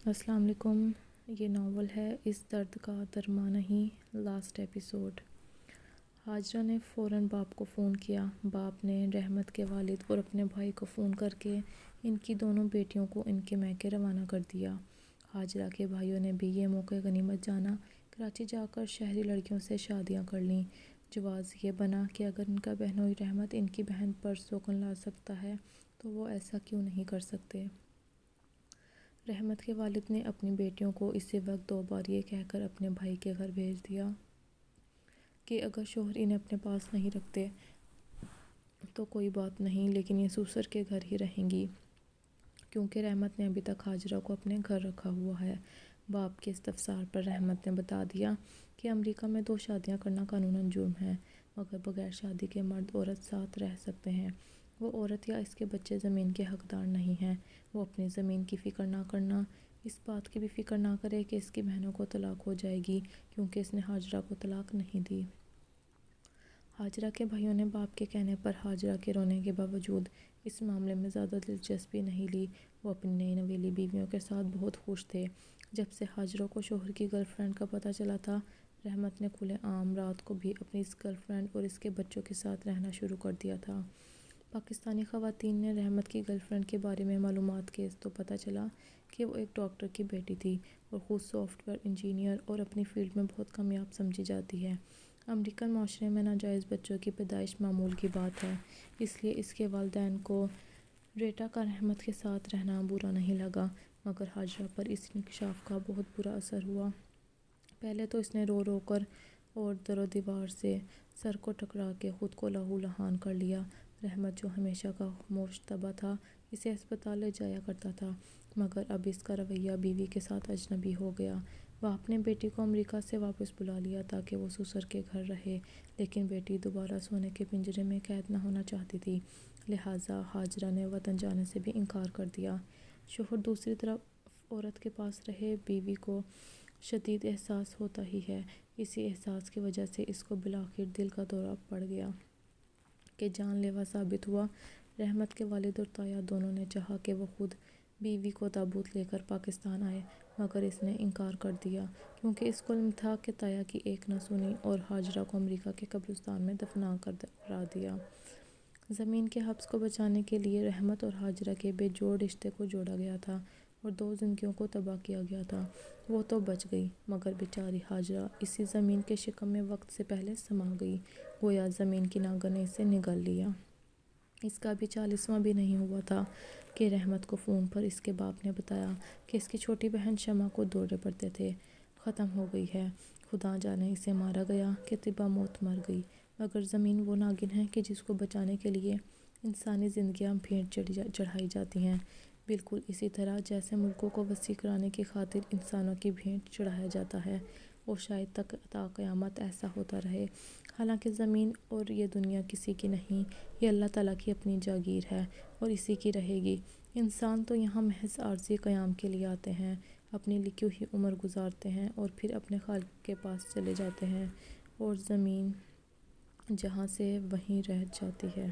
السلام علیکم۔ یہ ناول ہے اس درد کا درما نہیں، لاسٹ ایپیسوڈ۔ حاجرہ نے فوراً باپ کو فون کیا۔ باپ نے رحمت کے والد اور اپنے بھائی کو فون کر کے ان کی دونوں بیٹیوں کو ان کے میکے روانہ کر دیا۔ حاجرہ کے بھائیوں نے بھی یہ موقع غنیمت جانا، کراچی جا کر شہری لڑکیوں سے شادیاں کر لیں۔ جواز یہ بنا کہ اگر ان کا بہنوئی رحمت ان کی بہن پر سوگن لا سکتا ہے تو وہ ایسا کیوں نہیں کر سکتے۔ رحمت کے والد نے اپنی بیٹیوں کو اسی وقت 2 بار یہ کہہ کر اپنے بھائی کے گھر بھیج دیا کہ اگر شوہر انہیں اپنے پاس نہیں رکھتے تو کوئی بات نہیں، لیکن یہ سسر کے گھر ہی رہیں گی، کیونکہ رحمت نے ابھی تک حاجرہ کو اپنے گھر رکھا ہوا ہے۔ باپ کے استفسار پر رحمت نے بتا دیا کہ امریکہ میں 2 شادیاں کرنا قانوناً جرم ہے، مگر بغیر شادی کے مرد عورت ساتھ رہ سکتے ہیں۔ وہ عورت یا اس کے بچے زمین کے حقدار نہیں ہیں۔ وہ اپنی زمین کی فکر نہ کرنا، اس بات کی بھی فکر نہ کرے کہ اس کی بہنوں کو طلاق ہو جائے گی، کیونکہ اس نے حاجرہ کو طلاق نہیں دی۔ حاجرہ کے بھائیوں نے باپ کے کہنے پر حاجرہ کے رونے کے باوجود اس معاملے میں زیادہ دلچسپی نہیں لی۔ وہ اپنی نئی نویلی بیویوں کے ساتھ بہت خوش تھے۔ جب سے حاجرہ کو شوہر کی گرل فرینڈ کا پتہ چلا تھا، رحمت نے کھلے عام رات کو بھی اپنی اس گرل فرینڈ اور اس کے بچوں کے ساتھ رہنا شروع کر دیا تھا۔ پاکستانی خواتین نے رحمت کی گرل فرینڈ کے بارے میں معلومات کی تو پتہ چلا کہ وہ ایک ڈاکٹر کی بیٹی تھی اور خود سافٹ ویئر انجینئر اور اپنی فیلڈ میں بہت کامیاب سمجھی جاتی ہے۔ امریکن معاشرے میں ناجائز بچوں کی پیدائش معمول کی بات ہے، اس لیے اس کے والدین کو ریٹا کا رحمت کے ساتھ رہنا برا نہیں لگا، مگر حاجرہ پر اس انکشاف کا بہت برا اثر ہوا۔ پہلے تو اس نے رو رو کر اور در و دیوار سے سر کو ٹکرا کے خود کو لہو لہان کر لیا۔ رحمت جو ہمیشہ کا خاموش طبع تھا، اسے اسپتال لے جایا کرتا تھا، مگر اب اس کا رویہ بیوی کے ساتھ اجنبی ہو گیا۔ باپ نے بیٹی کو امریکہ سے واپس بلا لیا تاکہ وہ سسر کے گھر رہے، لیکن بیٹی دوبارہ سونے کے پنجرے میں قید نہ ہونا چاہتی تھی، لہٰذا حاجرہ نے وطن جانے سے بھی انکار کر دیا۔ شوہر دوسری طرف عورت کے پاس رہے، بیوی کو شدید احساس ہوتا ہی ہے۔ اسی احساس کی وجہ سے اس کو بالآخر دل کا دورہ پڑ گیا کہ جان لیوا ثابت ہوا۔ رحمت کے والد اور تایا دونوں نے چاہا کہ وہ خود بیوی کو تابوت لے کر پاکستان آئے، مگر اس نے انکار کر دیا، کیونکہ اس کو علم تھا کہ تایا کی ایک نہ سنی اور حاجرہ کو امریکہ کے قبرستان میں دفنا کر ڈرا دیا۔ زمین کے حبس کو بچانے کے لیے رحمت اور حاجرہ کے بے جوڑ رشتے کو جوڑا گیا تھا اور 2 زندگیوں کو تباہ کیا گیا تھا۔ وہ تو بچ گئی، مگر بیچاری حاجرہ اسی زمین کے شکم میں وقت سے پہلے سما گئی، گویا زمین کی ناگہ نے اسے نگل لیا۔ اس کا ابھی 40واں بھی نہیں ہوا تھا کہ رحمت کو فون پر اس کے باپ نے بتایا کہ اس کی چھوٹی بہن شمع کو دورے پڑتے تھے، ختم ہو گئی ہے، خدا جانے اسے مارا گیا کہ طبع موت مر گئی۔ مگر زمین وہ ناگن ہے کہ جس کو بچانے کے لیے انسانی زندگیاں بھیٹ چڑھائی جاتی ہیں، بالکل اسی طرح جیسے ملکوں کو وسیع کرانے کی خاطر انسانوں کی بھیٹ چڑھایا جاتا ہے، اور شاید تک تا قیامت ایسا ہوتا رہے۔ حالانکہ زمین اور یہ دنیا کسی کی نہیں، یہ اللہ تعالیٰ کی اپنی جاگیر ہے اور اسی کی رہے گی۔ انسان تو یہاں محض عارضی قیام کے لیے آتے ہیں، اپنی لکھی ہوئی عمر گزارتے ہیں اور پھر اپنے خالق کے پاس چلے جاتے ہیں، اور زمین جہاں سے وہیں رہ جاتی ہے۔